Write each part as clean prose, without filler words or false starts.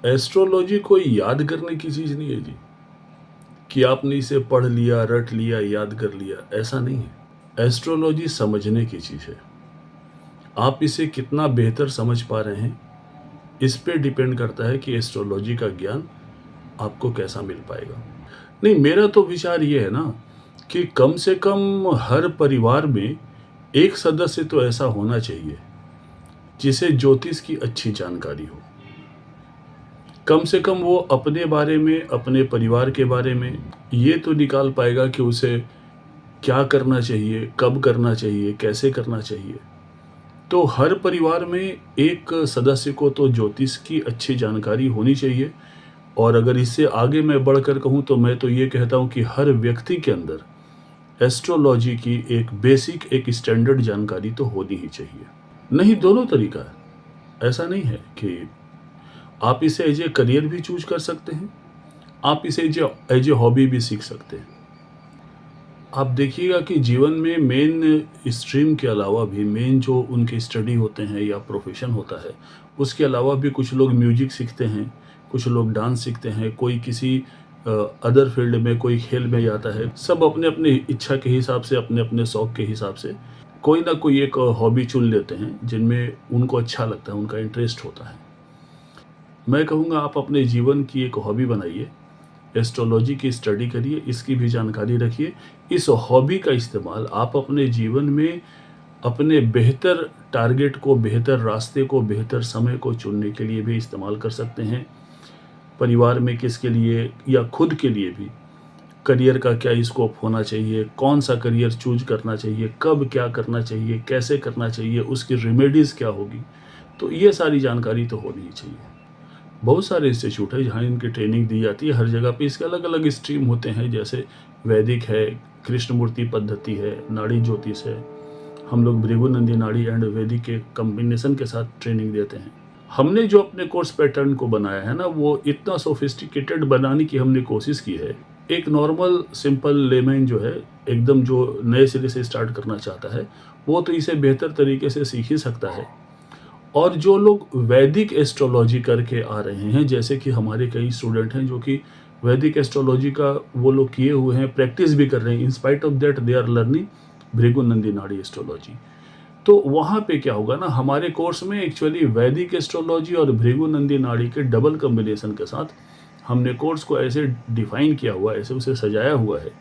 Astrology कोई याद करने की चीज़ नहीं है जी, कि आपने इसे पढ़ लिया, रट लिया, याद कर लिया, ऐसा नहीं है। एस्ट्रोलॉजी समझने की चीज़ है। आप इसे कितना बेहतर समझ पा रहे हैं, इस पे डिपेंड करता है कि एस्ट्रोलॉजी का ज्ञान आपको कैसा मिल पाएगा। नहीं, मेरा तो विचार ये है ना कि कम से कम हर परिवार में एक सदस्य तो ऐसा होना चाहिए, जिसे ज्योतिष की अच्छी जानकारी हो। कम से कम वो अपने बारे में, अपने परिवार के बारे में ये तो निकाल पाएगा कि उसे क्या करना चाहिए, कब करना चाहिए, कैसे करना चाहिए। तो हर परिवार में एक सदस्य को तो ज्योतिष की अच्छी जानकारी होनी चाहिए। और अगर इससे आगे मैं बढ़कर कहूँ तो मैं तो ये कहता हूँ कि हर व्यक्ति के अंदर एस्ट्रोलॉजी की एक बेसिक, एक स्टैंडर्ड जानकारी तो होनी ही चाहिए। नहीं, दोनों तरीका है। ऐसा नहीं है कि आप इसे एज ए करियर भी चूज कर सकते हैं, आप इसे एज ए हॉबी भी सीख सकते हैं। आप देखिएगा कि जीवन में मेन स्ट्रीम के अलावा भी मेन जो उनके स्टडी होते हैं या प्रोफेशन होता है, उसके अलावा भी कुछ लोग म्यूजिक सीखते हैं, कुछ लोग डांस सीखते हैं, कोई किसी अदर फील्ड में, कोई खेल में जाता है। सब अपने अपने इच्छा के हिसाब से, अपने अपने शौक के हिसाब से कोई ना कोई एक हॉबी चुन लेते हैं जिनमें उनको अच्छा लगता है, उनका इंटरेस्ट होता है। मैं कहूँगा आप अपने जीवन की एक हॉबी बनाइए, एस्ट्रोलॉजी की स्टडी करिए, इसकी भी जानकारी रखिए। इस हॉबी का इस्तेमाल आप अपने जीवन में अपने बेहतर टारगेट को, बेहतर रास्ते को, बेहतर समय को चुनने के लिए भी इस्तेमाल कर सकते हैं। परिवार में किसके लिए या खुद के लिए भी करियर का क्या स्कोप होना चाहिए, कौन सा करियर चूज करना चाहिए, कब क्या करना चाहिए, कैसे करना चाहिए, उसकी रेमेडीज़ क्या होगी, तो ये सारी जानकारी तो होनी ही चाहिए। बहुत सारे इंस्टीट्यूट है जहाँ इनकी ट्रेनिंग दी जाती है। हर जगह पे इसके अलग अलग स्ट्रीम होते हैं, जैसे वैदिक है, कृष्णमूर्ति पद्धति है, नाड़ी ज्योतिष है। हम लोग भृगुनंदी नाड़ी एंड वैदिक के कॉम्बिनेशन के साथ ट्रेनिंग देते हैं। हमने जो अपने कोर्स पैटर्न को बनाया है ना, वो इतना सोफिस्टिकेटेड बनाने की हमने कोशिश की है। एक नॉर्मल सिंपल लेमैन जो है, एकदम जो नए सिरे से स्टार्ट करना चाहता है, वो तो इसे बेहतर तरीके से सीख ही सकता है। और जो लोग वैदिक एस्ट्रोलॉजी करके आ रहे हैं, जैसे कि हमारे कई स्टूडेंट हैं जो कि वैदिक एस्ट्रोलॉजी का वो लोग किए हुए हैं, प्रैक्टिस भी कर रहे हैं, in spite of that they are learning Bhrigunandi Nadi astrology. तो वहाँ पे क्या होगा ना, हमारे कोर्स में एक्चुअली वैदिक एस्ट्रोलॉजी और भृगुनंदी नाड़ी के डबल कॉम्बिनेशन के साथ हमने कोर्स को ऐसे डिफाइन किया हुआ है, ऐसे उसे सजाया हुआ है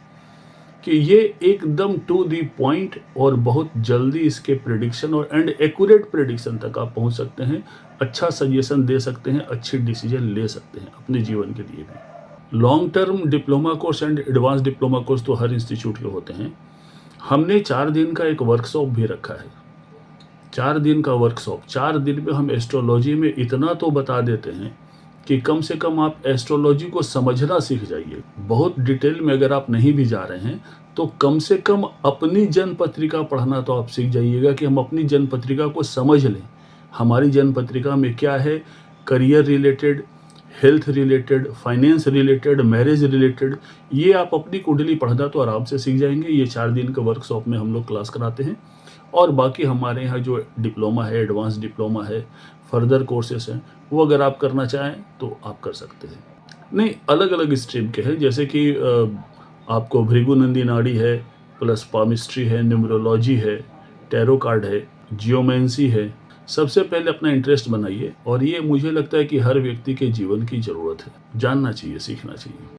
कि ये एकदम टू दी पॉइंट और बहुत जल्दी इसके प्रेडिक्शन और एंड एक्यूरेट प्रेडिक्शन तक आप पहुंच सकते हैं, अच्छा सजेशन दे सकते हैं, अच्छी डिसीजन ले सकते हैं अपने जीवन के लिए भी। Long term diploma course and advance diploma course तो हर इंस्टीट्यूट के होते हैं। हमने 4 दिन का एक वर्कशॉप भी रखा है। 4 दिन का वर्कशॉप, 4 दिन में हम एस्ट्रोलॉजी में इतना तो बता देते हैं कि कम से कम आप एस्ट्रोलॉजी को समझना सीख जाइए। बहुत डिटेल में अगर आप नहीं भी जा रहे हैं तो कम से कम अपनी जन्म पत्रिका पढ़ना तो आप सीख जाइएगा कि हम अपनी जन्म पत्रिका को समझ लें। हमारी जन्म पत्रिका में क्या है, career related, health related, finance related, marriage related, ये आप अपनी कुंडली पढ़ना तो आराम से सीख जाएंगे। ये 4 दिन के वर्कशॉप में हम लोग क्लास कराते हैं। और बाकी हमारे यहाँ जो डिप्लोमा है, एडवांस डिप्लोमा है, फर्दर कोर्सेस हैं, वो अगर आप करना चाहें तो आप कर सकते हैं। नहीं, अलग अलग स्ट्रीम के हैं, जैसे कि आपको भृगुनंदी नाड़ी है, प्लस पामिस्ट्री है, न्यूमरोलॉजी है, टैरो कार्ड है, जियोमेंसी है। सबसे पहले अपना इंटरेस्ट बनाइए, और ये मुझे लगता है कि हर व्यक्ति के जीवन की ज़रूरत है, जानना चाहिए, सीखना चाहिए।